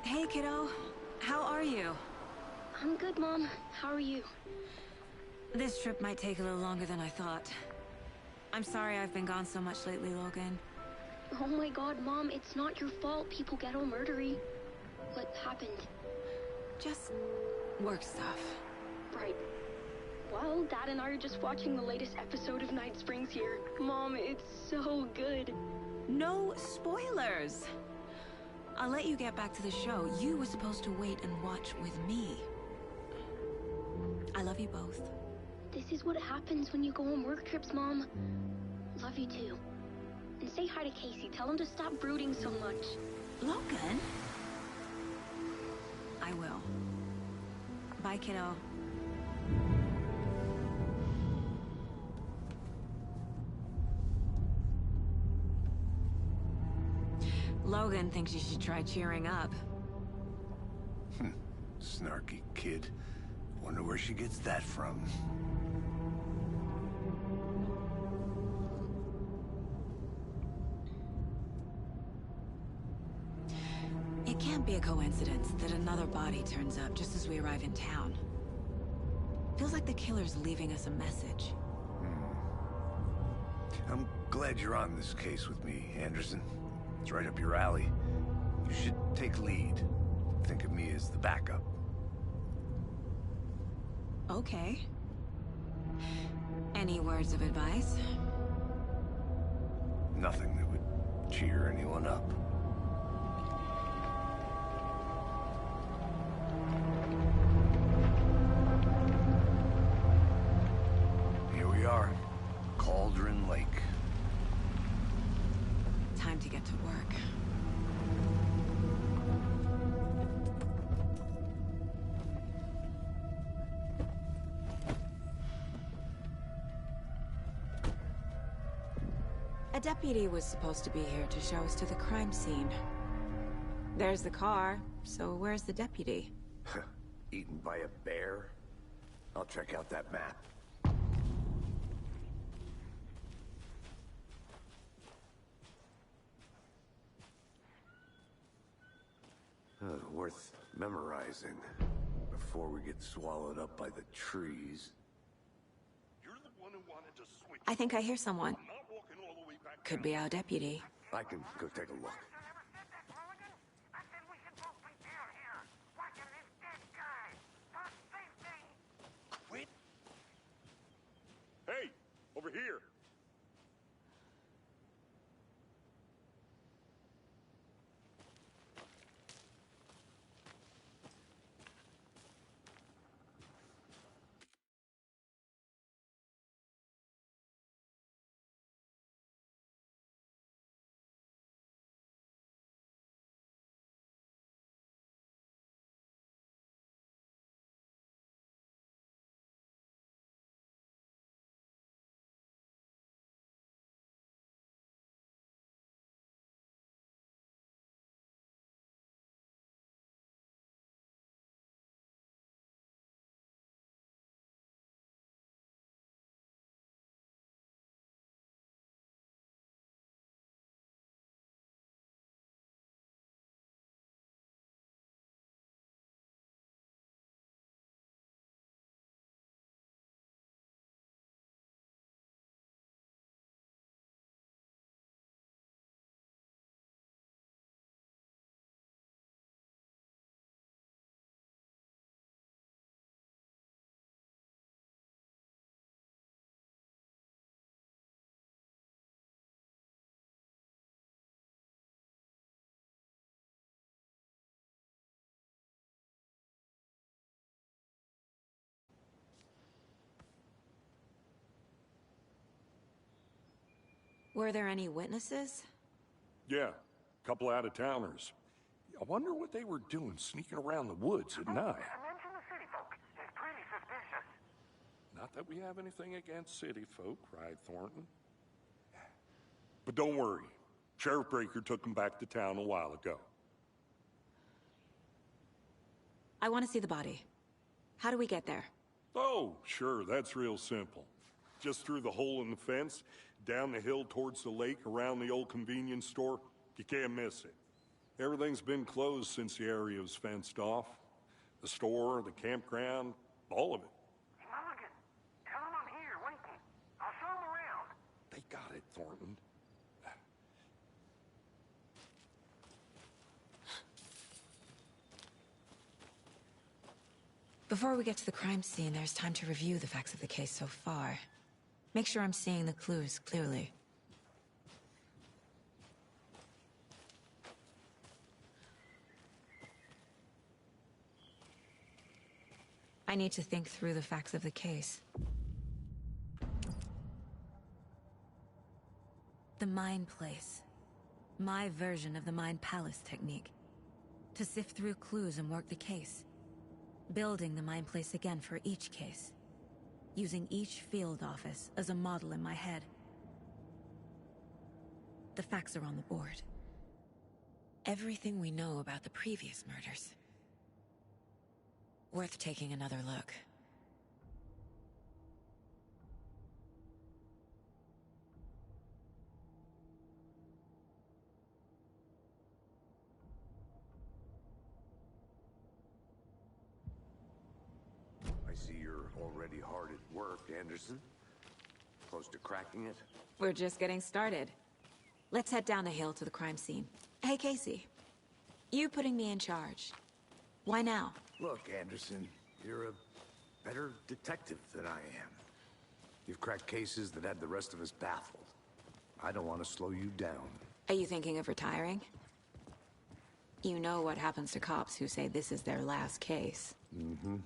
Hey, kiddo. How are you? I'm good, Mom. How are you? This trip might take a little longer than I thought. I'm sorry I've been gone so much lately, Logan. Oh my god, Mom, it's not your fault people get all murdery. What happened? Just work stuff. Right. Well, Dad and I are just watching the latest episode of Night Springs here. Mom, it's so good. No spoilers! I'll let you get back to the show. You were supposed to wait and watch with me. I love you both. This is what happens when you go on work trips, Mom. Love you too. And say hi to Casey. Tell him to stop brooding so much. Logan? I will. Bye, kiddo. Logan thinks you should try cheering up. Snarky kid. Wonder where she gets that from. It can't be a coincidence that another body turns up just as we arrive in town. Feels like the killer's leaving us a message. I'm glad you're on this case with me, Anderson. It's right up your alley. You should take lead. Think of me as the backup. Okay. Any words of advice? Nothing that would cheer anyone up. Here we are. Cauldron Lake. Time to get to work. A deputy was supposed to be here to show us to the crime scene. There's the car, so where's the deputy? Eaten by a bear? I'll check out that map. Worth memorizing before we get swallowed up by the trees. You're the one who wanted to switch. I think I hear someone. I'm not walking all the way back Could down. be our deputy. I can go take a look. Quit. Hey, over here. Were there any witnesses? Yeah, a couple out-of-towners. I wonder what they were doing sneaking around the woods at night. Mention the city folk. It's pretty suspicious. Not that we have anything against city folk, cried Thornton. But don't worry. Sheriff Breaker took them back to town a while ago. I want to see the body. How do we get there? Oh, sure, that's real simple. Just through the hole in the fence, down the hill towards the lake, around the old convenience store. You can't miss it. Everything's been closed since the area was fenced off. The store, the campground, all of it. Mulligan, tell him I'm here, waiting. I'll show him around. They got it, Thornton. Before we get to the crime scene, there's time to review the facts of the case so far. Make sure I'm seeing the clues clearly. I need to think through the facts of the case. The Mind Place. My version of the Mind Palace technique. To sift through clues and work the case. Building the Mind Place again for each case. Using each field office as a model in my head. The facts are on the board. Everything we know about the previous murders. Worth taking another look. I see you're already hard at work, Anderson. Close to cracking it? We're just getting started. Let's head down the hill to the crime scene. Hey, Casey. You putting me in charge. Why now? Look, Anderson, you're a better detective than I am. You've cracked cases that had the rest of us baffled. I don't want to slow you down. Are you thinking of retiring? You know what happens to cops who say this is their last case. Mm-hmm.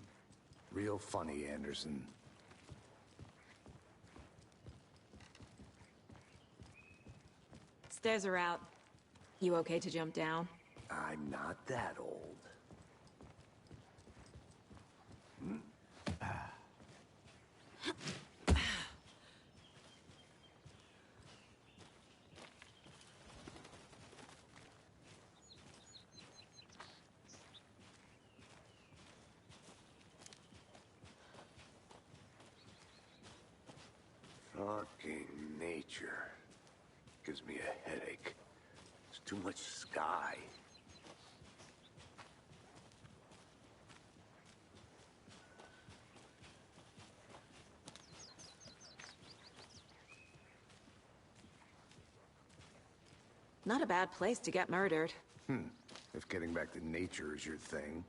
Real funny, Anderson. Stairs are out. You okay to jump down? I'm not that old. Fucking nature. Gives me a headache. There's too much sky. Not a bad place to get murdered. If getting back to nature is your thing.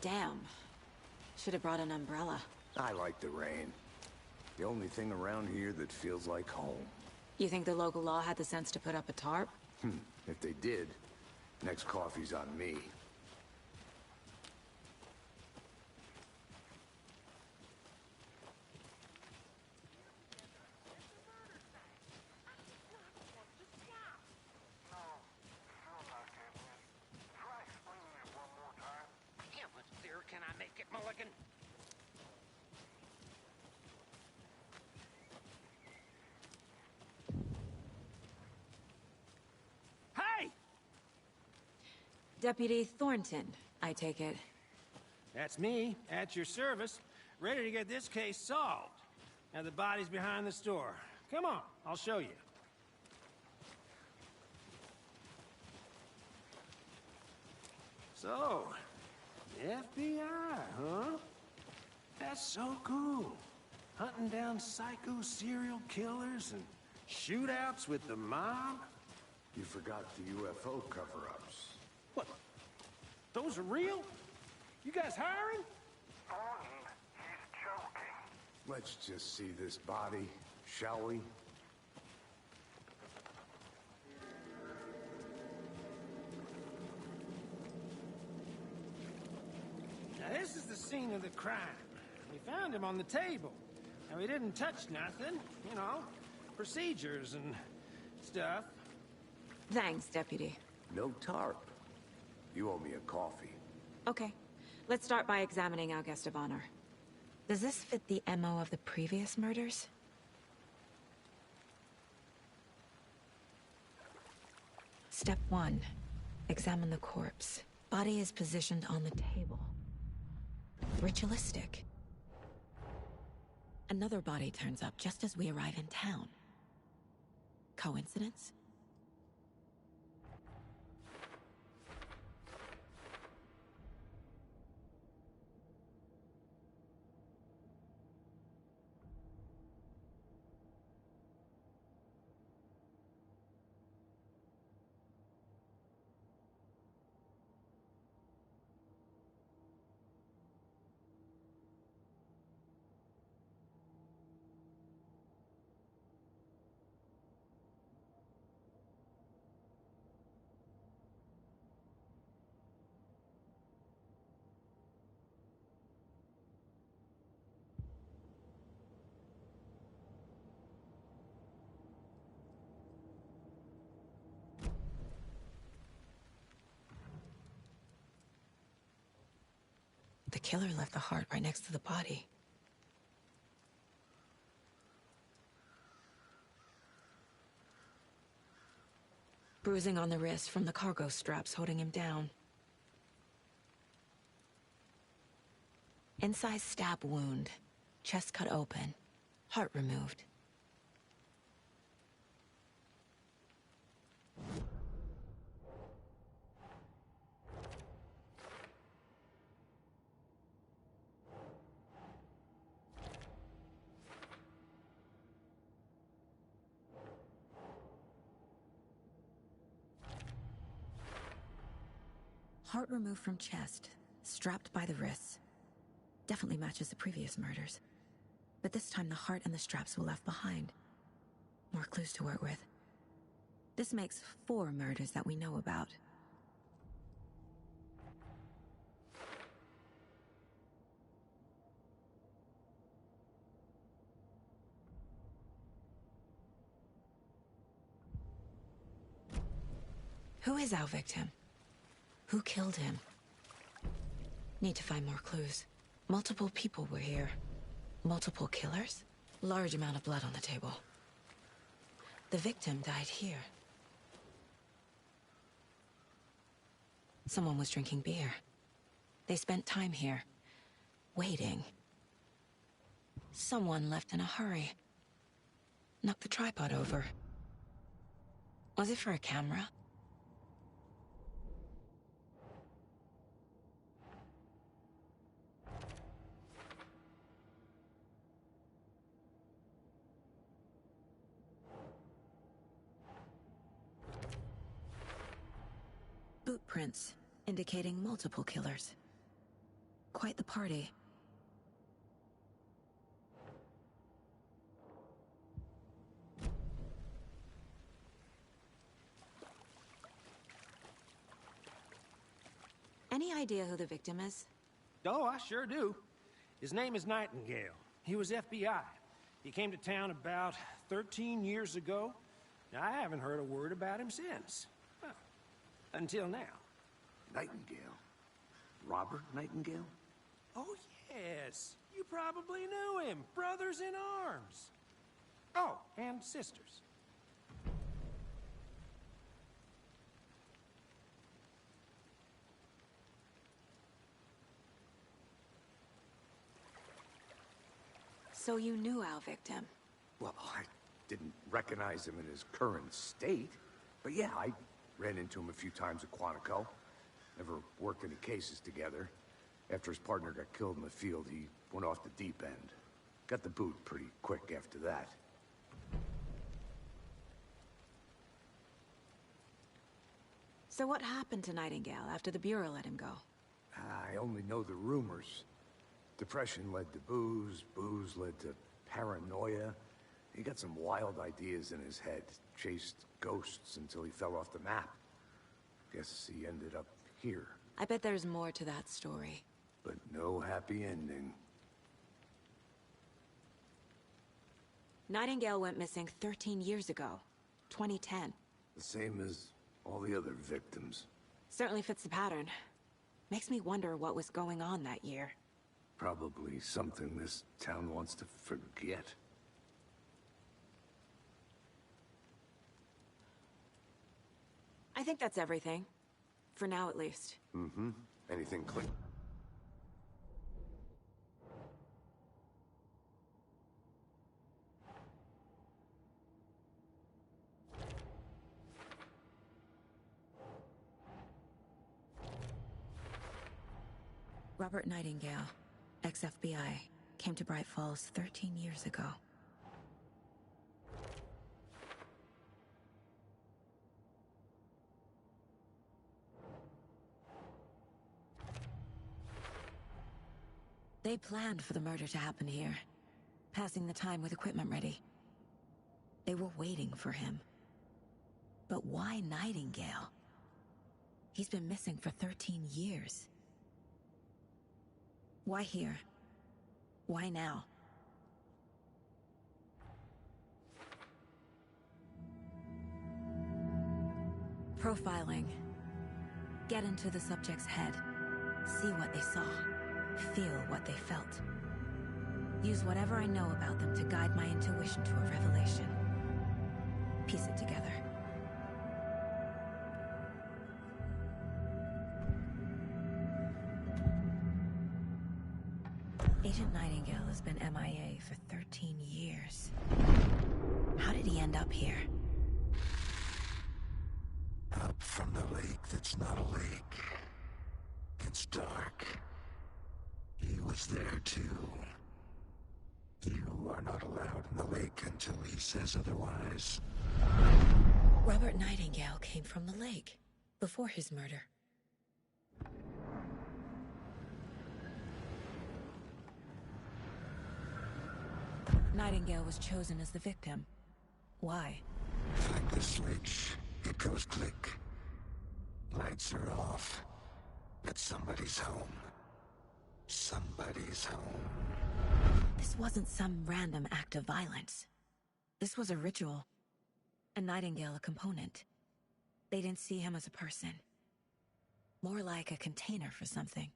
Damn. Should have brought an umbrella. I like the rain. The only thing around here that feels like home. You think the local law had the sense to put up a tarp? If they did, next coffee's on me. How much clearer can I make it, Mulligan? Hey! Deputy Thornton, I take it. That's me, at your service, ready to get this case solved. Now the body's behind the store. Come on, I'll show you. So, FBI, huh? That's so cool. Hunting down psycho serial killers and shootouts with the mob. You forgot the UFO cover-ups. What? Those are real? You guys hiring? Thornton, he's joking. Let's just see this body, shall we? Now this is the scene of the crime. We found him on the table. Now he didn't touch nothing, you know, procedures and stuff. Thanks, Deputy. No tarp. You owe me a coffee. Okay. Let's start by examining our guest of honor. Does this fit the MO of the previous murders? Step 1. Examine the corpse. Body is positioned on the table. Ritualistic. Another body turns up just as we arrive in town. Coincidence? The killer left the heart right next to the body. Bruising on the wrist from the cargo straps holding him down. Incised stab wound. Chest cut open. Heart removed. Heart removed from chest, strapped by the wrists. Definitely matches the previous murders. But this time the heart and the straps were left behind. More clues to work with. This makes 4 murders that we know about. Who is our victim? Who killed him? Need to find more clues. Multiple people were here. Multiple killers? Large amount of blood on the table. The victim died here. Someone was drinking beer. They spent time here, waiting. Someone left in a hurry. Knocked the tripod over. Was it for a camera? Boot prints, indicating multiple killers. Quite the party. Any idea who the victim is? Oh, I sure do. His name is Nightingale. He was FBI. He came to town about 13 years ago. Now, I haven't heard a word about him since. Well, until now. Nightingale? Robert Nightingale? Oh, yes. You probably knew him. Brothers in arms. Oh, and sisters. So you knew our victim? Well, I didn't recognize him in his current state. But yeah, I ran into him a few times at Quantico. Never worked any cases together. After his partner got killed in the field, he went off the deep end. Got the boot pretty quick after that. So what happened to Nightingale after the Bureau let him go? I only know the rumors. Depression led to booze, booze led to paranoia. He got some wild ideas in his head, chased ghosts until he fell off the map. Guess he ended up here. I bet there's more to that story. But no happy ending. Nightingale went missing 13 years ago, 2010. The same as all the other victims. Certainly fits the pattern. Makes me wonder what was going on that year. Probably something this town wants to forget. I think that's everything. For now, at least. Mm-hmm. Anything clear? Robert Nightingale, ex-FBI, came to Bright Falls 13 years ago. They planned for the murder to happen here, passing the time with equipment ready. They were waiting for him. But why Nightingale? He's been missing for 13 years. Why here? Why now? Profiling. Get into the subject's head. See what they saw. Feel what they felt. Use whatever I know about them to guide my intuition to a revelation. Piece it together. Agent Nightingale has been MIA for 13 years. How did he end up here? Up from the lake that's not a lake. It's dark. He was there too. You are not allowed in the lake until he says otherwise. Robert Nightingale came from the lake, before his murder. Nightingale was chosen as the victim. Why? Flick the switch, it goes click. Lights are off. But somebody's home. Somebody's home. This wasn't some random act of violence. This was a ritual. And Nightingale a component. They didn't see him as a person. More like a container for something.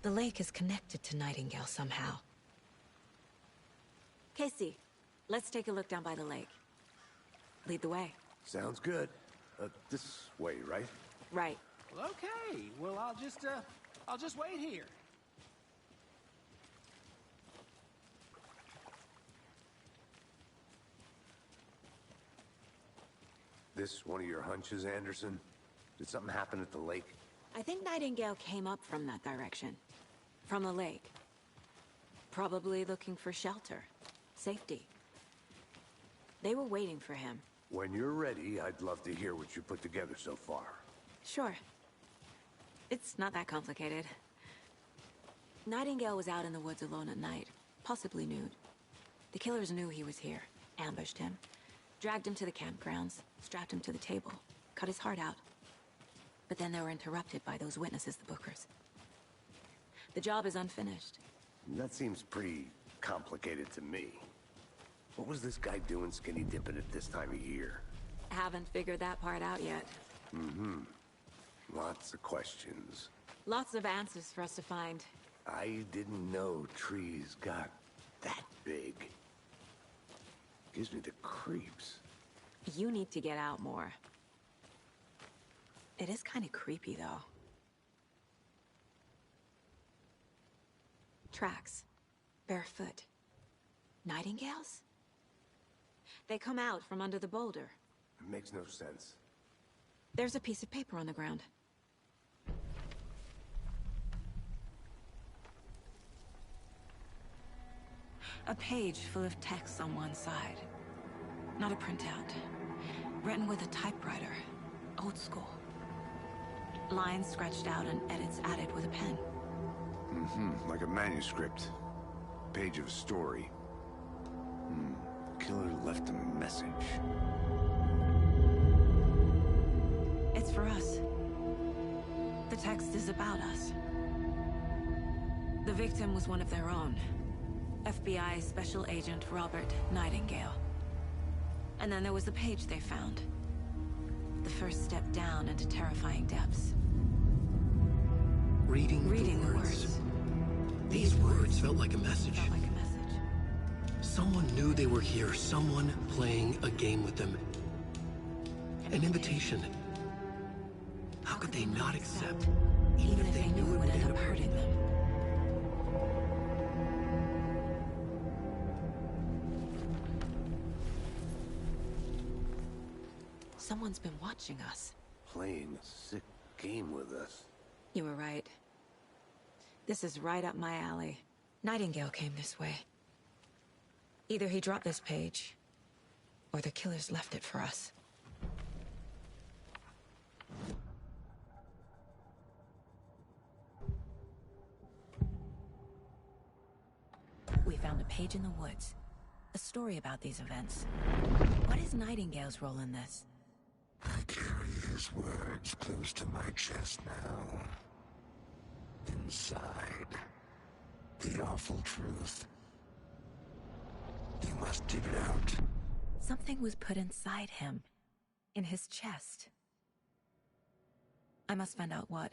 The lake is connected to Nightingale somehow. Casey, let's take a look down by the lake. Lead the way. Sounds good. This way, right? Right. Well, okay. Well, I'll just wait here. This one of your hunches, Anderson? Did something happen at the lake? I think Nightingale came up from that direction. From the lake. Probably looking for shelter. Safety. They were waiting for him. When you're ready, I'd love to hear what you put together so far. Sure. It's not that complicated. Nightingale was out in the woods alone at night, possibly nude. The killers knew he was here, ambushed him, dragged him to the campgrounds, strapped him to the table, cut his heart out. But then they were interrupted by those witnesses, the Bookers. The job is unfinished. That seems pretty complicated to me. What was this guy doing skinny dipping at this time of year? Haven't figured that part out yet. Mm-hmm. Lots of questions. Lots of answers for us to find. I didn't know trees got that big. Gives me the creeps. You need to get out more. It is kind of creepy, though. Tracks. Barefoot. Nightingales? They come out from under the boulder. It makes no sense. There's a piece of paper on the ground. A page full of text on one side. Not a printout. Written with a typewriter. Old school. Lines scratched out and edits added with a pen. Mm-hmm. Like a manuscript. Page of a story. Killer left a message. It's for us. text is about us. The victim was one of their own. FBI Special Agent Robert Nightingale. And then there was the page they found. The first step down into terrifying depths. Reading the words. These words felt like a message. Felt like a message. Someone knew they were here, someone playing a game with them. An invitation. How could they not accept, even if they knew it would end up hurting them? Someone's been watching us. Playing a sick game with us. You were right. This is right up my alley. Nightingale came this way. Either he dropped this page, or the killers left it for us. We found a page in the woods. A story about these events. What is Nightingale's role in this? I carry his words close to my chest now. Inside, the awful truth. You must dig it out. Something was put inside him. In his chest. I must find out what.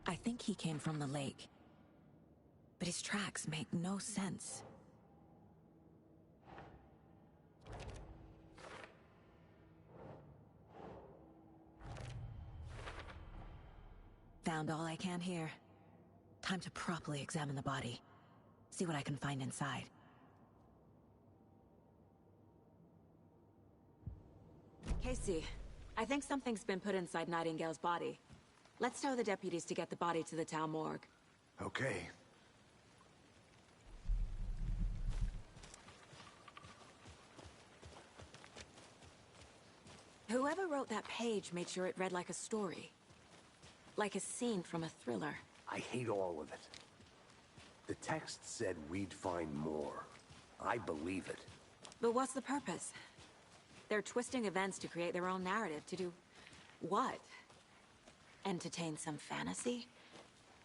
I think he came from the lake. But his tracks make no sense. Found all I can here. Time to properly examine the body. See what I can find inside. Casey, I think something's been put inside Nightingale's body. Let's tell the deputies to get the body to the town morgue. Okay. Whoever wrote that page made sure it read like a story. Like a scene from a thriller. I hate all of it. The text said we'd find more. I believe it. But what's the purpose? They're twisting events to create their own narrative. To do what? Entertain some fantasy?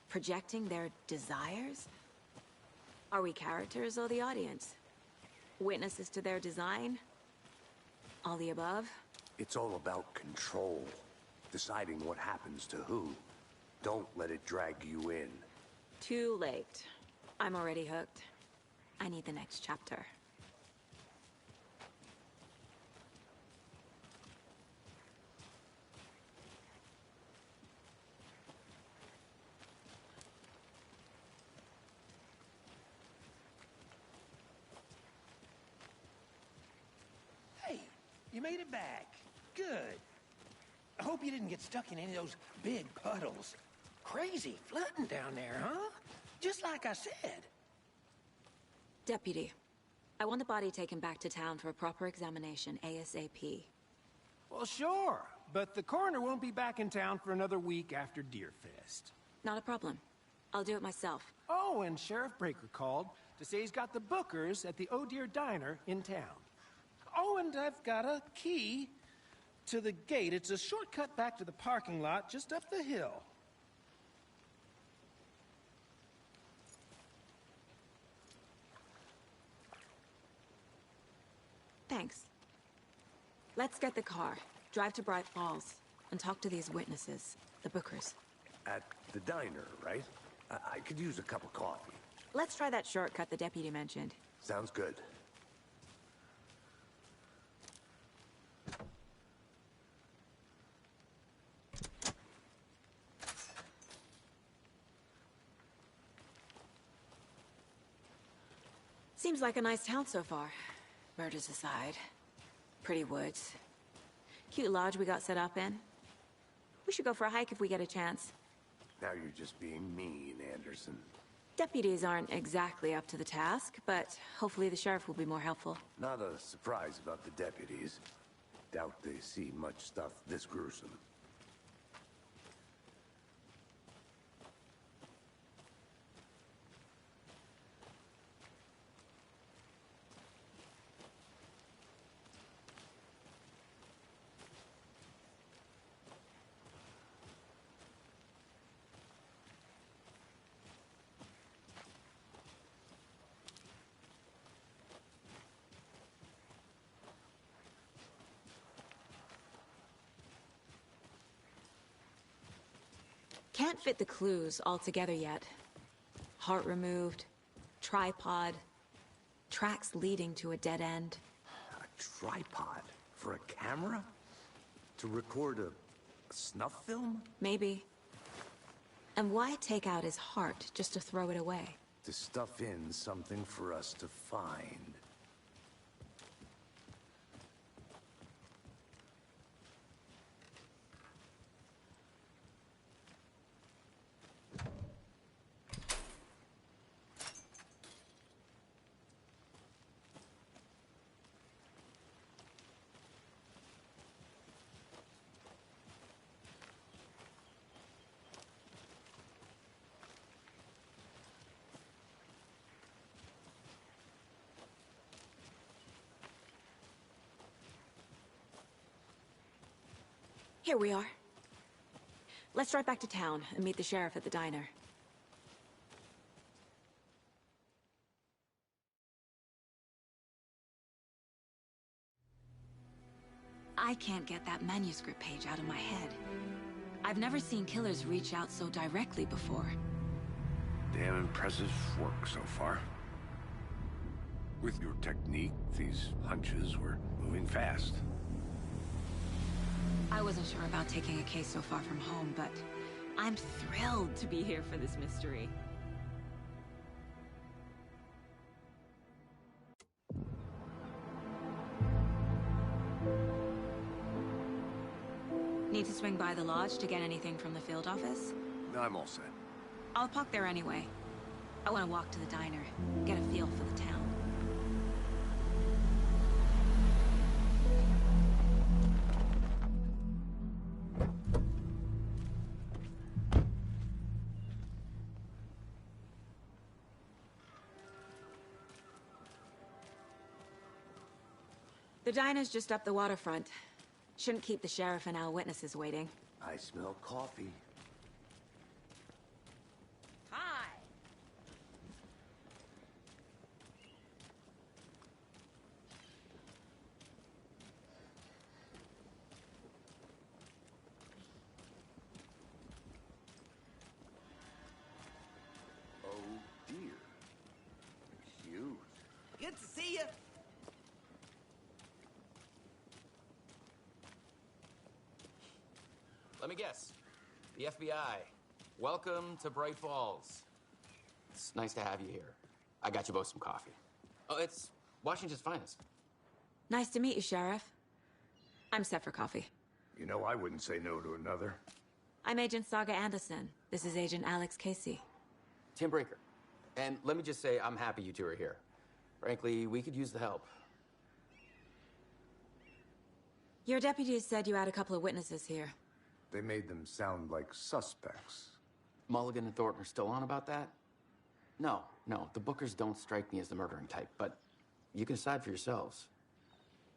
Projecting their desires? Are we characters or the audience? Witnesses to their design? All the above? It's all about control. Deciding what happens to who. Don't let it drag you in. Too late. I'm already hooked. I need the next chapter. Hey, you made it back. Good. I hope you didn't get stuck in any of those big puddles. Crazy flooding down there, huh? Just like I said. Deputy, I want the body taken back to town for a proper examination, ASAP. Well, sure, but the coroner won't be back in town for another week after Deerfest. Not a problem. I'll do it myself. Oh, and Sheriff Breaker called to say he's got the Bookers at the Oh Dear Diner in town. Oh, and I've got a key to the gate. It's a shortcut back to the parking lot just up the hill. Thanks. Let's get the car, drive to Bright Falls, and talk to these witnesses, the Bookers. At the diner, right? I could use a cup of coffee. Let's try that shortcut the deputy mentioned. Sounds good. Seems like a nice town so far. Murders aside. Pretty woods. Cute lodge we got set up in. We should go for a hike if we get a chance. Now you're just being mean, Anderson. Deputies aren't exactly up to the task, but hopefully the sheriff will be more helpful. Not a surprise about the deputies. Doubt they see much stuff this gruesome. Can't fit the clues all together yet. Heart removed, tripod, tracks leading to a dead end. A tripod? For a camera? To record a snuff film? Maybe. And why take out his heart just to throw it away? To stuff in something for us to find. Here we are. Let's drive back to town and meet the sheriff at the diner. I can't get that manuscript page out of my head. I've never seen killers reach out so directly before. Damn impressive work so far. With your technique, these hunches were moving fast. I wasn't sure about taking a case so far from home, but I'm thrilled to be here for this mystery. Need to swing by the lodge to get anything from the field office? I'm all set. I'll park there anyway. I want to walk to the diner, get a feel for the town. The diner's just up the waterfront. Shouldn't keep the sheriff and our witnesses waiting. I smell coffee. Hi! Oh dear. Cute. Good to see you. Let me guess. The FBI. Welcome to Bright Falls. It's nice to have you here. I got you both some coffee. Oh, it's Washington's finest. Nice to meet you, Sheriff. I'm set for coffee. You know, I wouldn't say no to another. I'm Agent Saga Anderson. This is Agent Alex Casey. Tim Breaker. And let me just say, I'm happy you two are here. Frankly, we could use the help. Your deputies said you had a couple of witnesses here. They made them sound like suspects. Mulligan and Thornton are still on about that? No, the Bookers don't strike me as the murdering type, but you can decide for yourselves.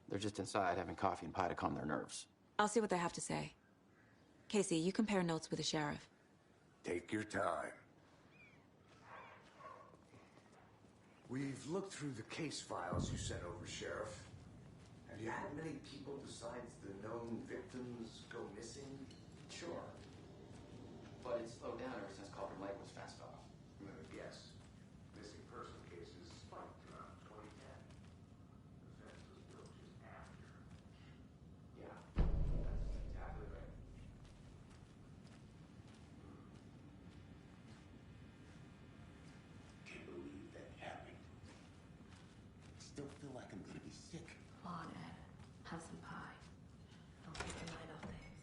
They're just inside having coffee and pie to calm their nerves. I'll see what they have to say. Casey, you compare notes with the sheriff. Take your time. We've looked through the case files you sent over, Sheriff. Have you had many people besides the known victims go missing? Sure. But it's slowed down ever since Culver Lake was fenced off. I'm gonna guess. Missing person cases spiked around 2010. The fence was built just after. Yeah, that's exactly right. Can't believe that happened. Still feel like I'm gonna be sick. Come on, Ed. Have some pie. Don't take your mind off things.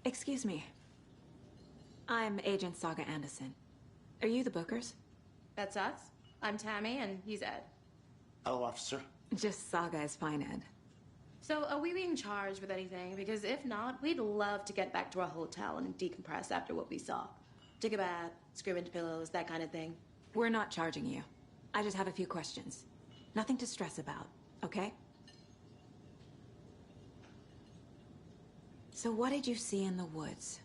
Excuse me. I'm Agent Saga Anderson. Are you the Bookers? That's us. I'm Tammy, and he's Ed. Hello, officer. Just Saga is fine, Ed. So, are we being charged with anything? Because if not, we'd love to get back to our hotel and decompress after what we saw. Take a bath, scream into pillows, that kind of thing. We're not charging you. I just have a few questions. Nothing to stress about, okay? So what did you see in the woods?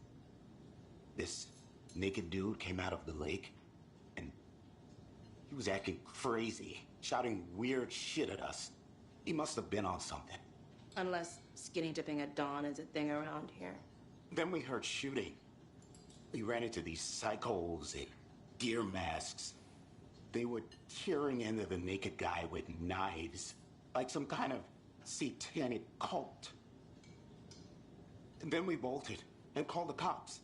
This naked dude came out of the lake, and he was acting crazy, shouting weird shit at us. He must have been on something. Unless skinny dipping at dawn is a thing around here. Then we heard shooting. We ran into these psychos in deer masks. They were tearing into the naked guy with knives, like some kind of satanic cult. And then we bolted and called the cops.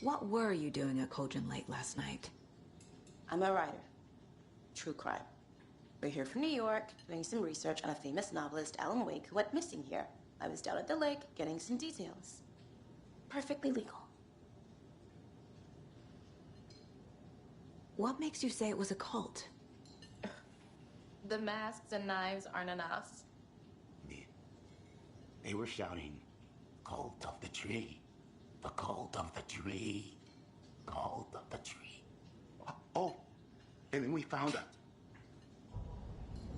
What were you doing at Cauldron Lake last night? I'm a writer. True crime. We're here from New York, doing some research on a famous novelist, Alan Wake, who went missing here. I was down at the lake, getting some details. Perfectly legal. What makes you say it was a cult? The masks and knives aren't enough. They were shouting, "Cult of the tree. The cult of the tree. Cult of the tree." Oh, and then we found out.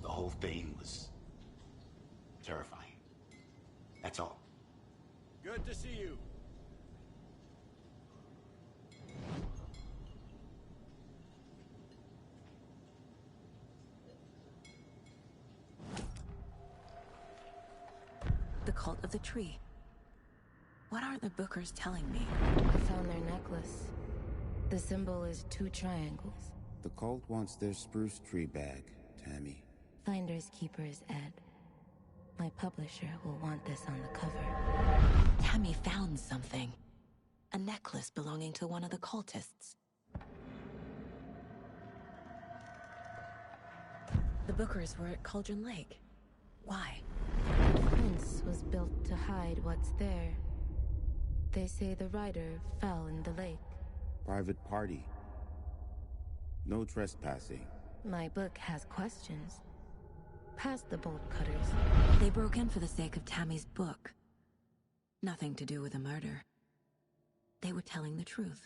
The whole thing was terrifying. That's all. Good to see you. The cult of the tree. What are the Bookers telling me? I found their necklace. The symbol is 2 triangles. The cult wants their spruce tree bag, Tammy. Finders keepers, Ed. My publisher will want this on the cover. Tammy found something. A necklace belonging to one of the cultists. The Bookers were at Cauldron Lake. Why? The fence was built to hide what's there. They say the rider fell in the lake. Private party. No trespassing. My book has questions. Past the bolt cutters. They broke in for the sake of Tammy's book. Nothing to do with a murder. They were telling the truth.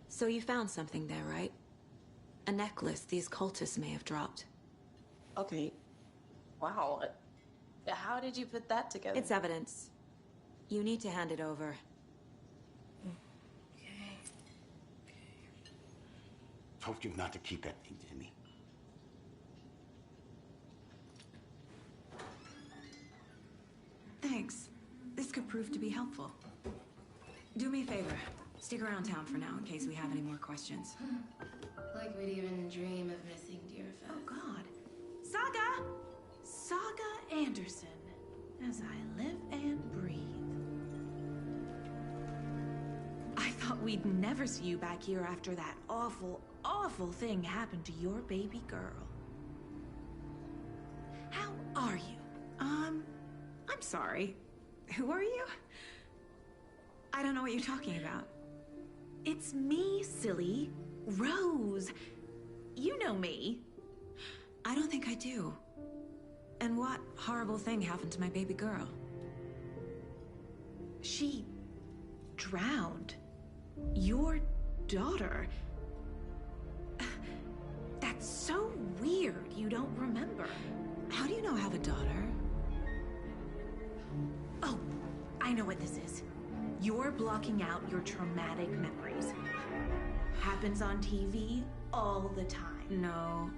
So you found something there, right? A necklace these cultists may have dropped. Okay. Wow. How did you put that together? It's evidence. You need to hand it over. Okay. Told you not to keep that thing, Jimmy. Thanks. This could prove to be helpful. Do me a favor. Stick around town for now in case we have any more questions. Like we'd even dream of missing dear Fez. Oh, God. Saga! Saga Anderson. As I live and breathe. I thought we'd never see you back here after that awful, awful thing happened to your baby girl. How are you? I'm sorry. Who are you? I don't know what you're talking about. It's me, silly. Rose. You know me. I don't think I do. And what horrible thing happened to my baby girl? She drowned. Your daughter. That's so weird you don't remember. How do you know I have a daughter? Oh, I know what this is. You're blocking out your traumatic memories. Happens on TV all the time. No.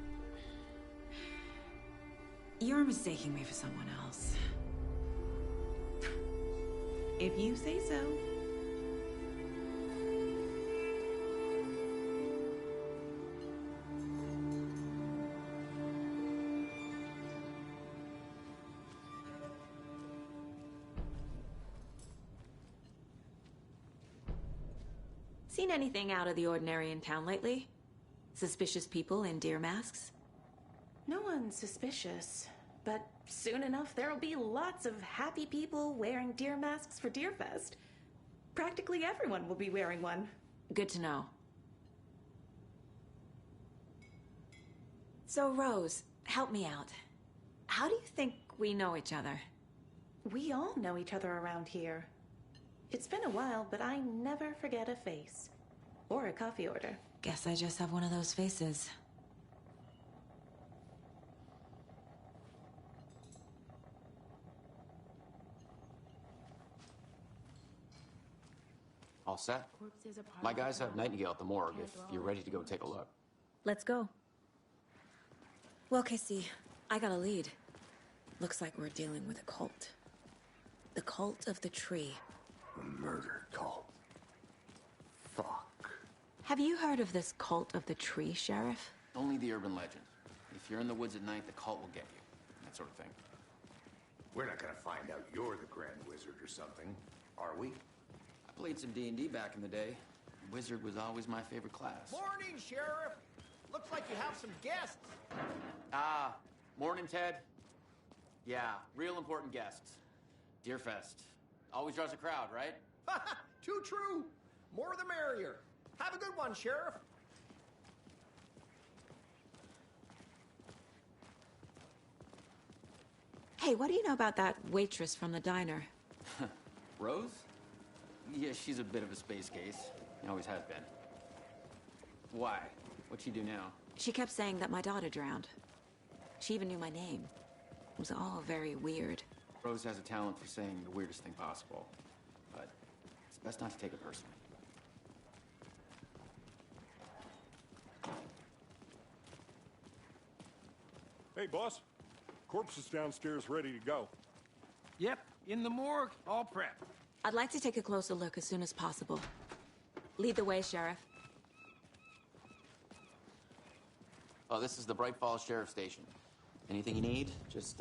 You're mistaking me for someone else. If you say so. Seen anything out of the ordinary in town lately? Suspicious people in deer masks? No one's suspicious, but soon enough there'll be lots of happy people wearing deer masks for Deerfest. Practically everyone will be wearing one. Good to know. So, Rose, help me out. How do you think we know each other? We all know each other around here. It's been a while, but I never forget a face. Or a coffee order. Guess I just have one of those faces. All set? My guys have Nightingale at the morgue if you're ready to go take a look. Let's go. Well, Casey, I got a lead. Looks like we're dealing with a cult. The Cult of the Tree. A murder cult. Fuck. Have you heard of this Cult of the Tree, Sheriff? Only the urban legend. If you're in the woods at night, the cult will get you. That sort of thing. We're not gonna find out you're the Grand Wizard or something, are we? I played some D&D back in the day. Wizard was always my favorite class. Morning, Sheriff. Looks like you have some guests. Morning, Ted. Yeah, real important guests. Deerfest. Always draws a crowd, right? Too true. More the merrier. Have a good one, Sheriff. Hey, what do you know about that waitress from the diner? Rose? Yeah, she's a bit of a space case. Always has been. Why? What'd she do now? She kept saying that my daughter drowned. She even knew my name. It was all very weird. Rose has a talent for saying the weirdest thing possible. But it's best not to take it personally. Hey, boss. Corpse is downstairs ready to go. Yep, in the morgue, all prepped. I'd like to take a closer look as soon as possible. Lead the way, Sheriff. Oh, this is the Bright Falls Sheriff Station. Anything you need, just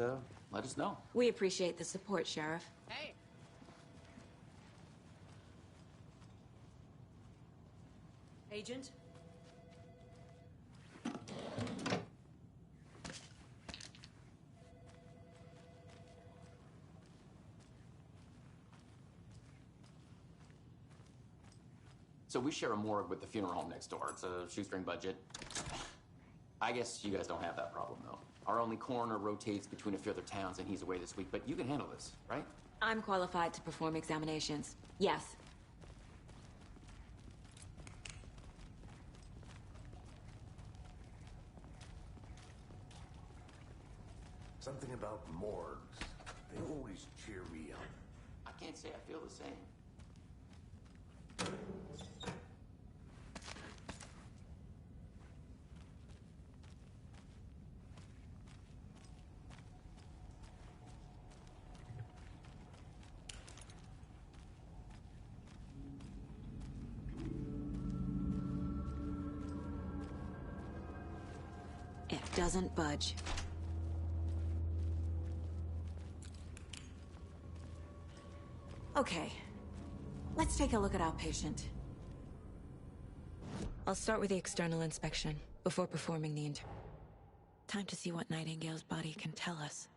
let us know. We appreciate the support, Sheriff. Hey. Agent? So we share a morgue with the funeral home next door. It's a shoestring budget. I guess you guys don't have that problem, though. Our only coroner rotates between a few other towns, and he's away this week, but you can handle this, right? I'm qualified to perform examinations. Yes. Something about morgues. They always cheer me up. I can't say I feel the same. It doesn't budge. Okay. Let's take a look at our patient. I'll start with the external inspection before performing the Time to see what Nightingale's body can tell us.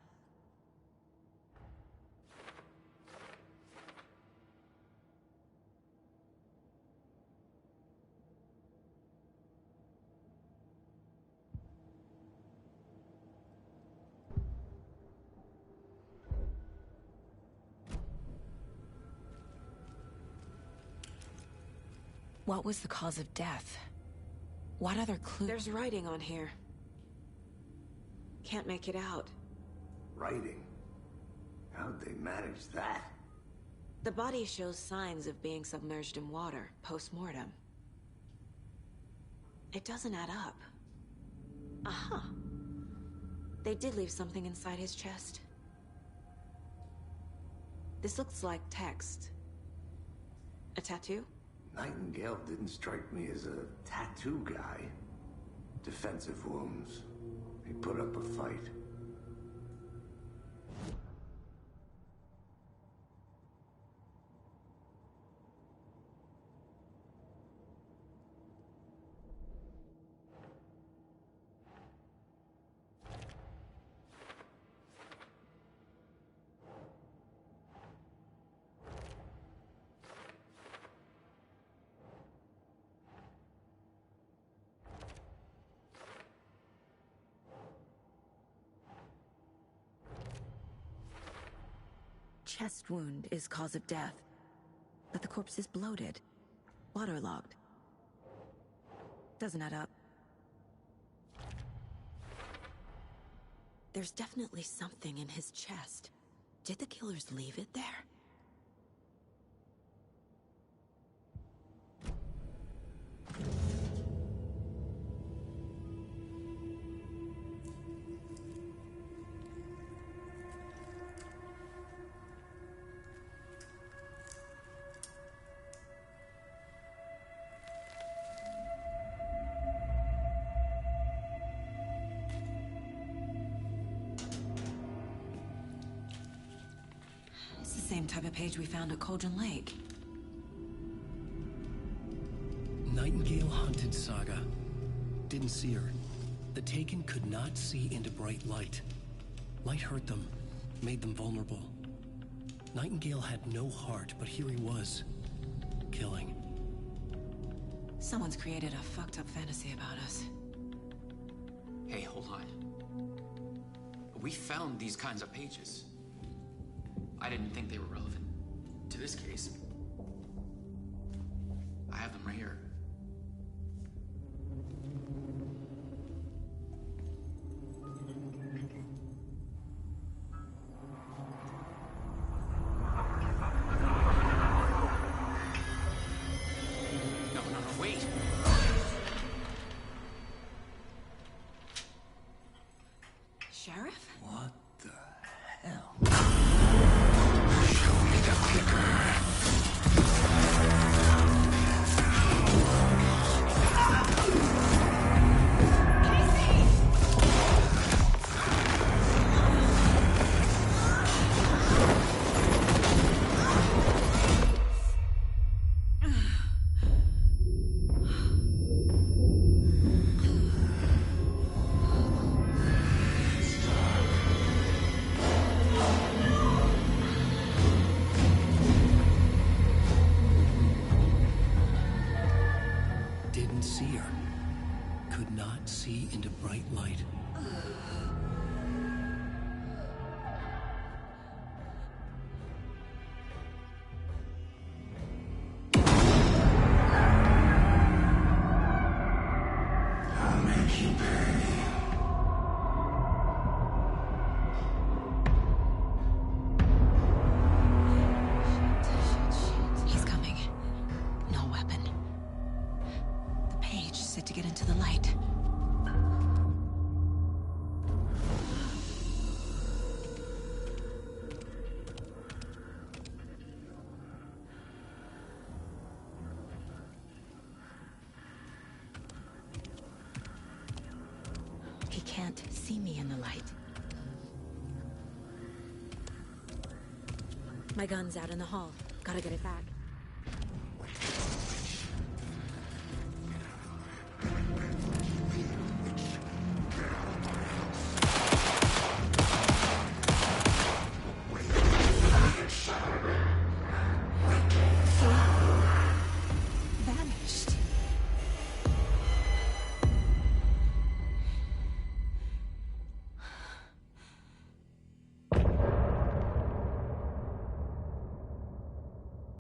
What was the cause of death? What other clues? There's writing on here. Can't make it out. Writing? How'd they manage that? The body shows signs of being submerged in water, post-mortem. It doesn't add up. Aha. They did leave something inside his chest. This looks like text. A tattoo? Nightingale didn't strike me as a tattoo guy. Defensive wounds. He put up a fight. chest wound is cause of death, but the corpse is bloated, waterlogged. Doesn't add up. There's definitely something in his chest. Did the killers leave it there? It's the same type of page we found at Cauldron Lake. Nightingale hunted Saga. Didn't see her. The Taken could not see into bright light. Light hurt them, made them vulnerable. Nightingale had no heart, but here he was, killing. Someone's created a fucked up fantasy about us. Hey, hold on. We found these kinds of pages. I didn't think they were relevant to this case. I have them right here. No, wait. Sheriff? What the hell? Show me the clicker. Didn't see her. Could not see into bright light. I'll make you pay. He's coming. No weapon. The page said to get into the light. He can't see me in the light. My gun's out in the hall. Gotta get it back.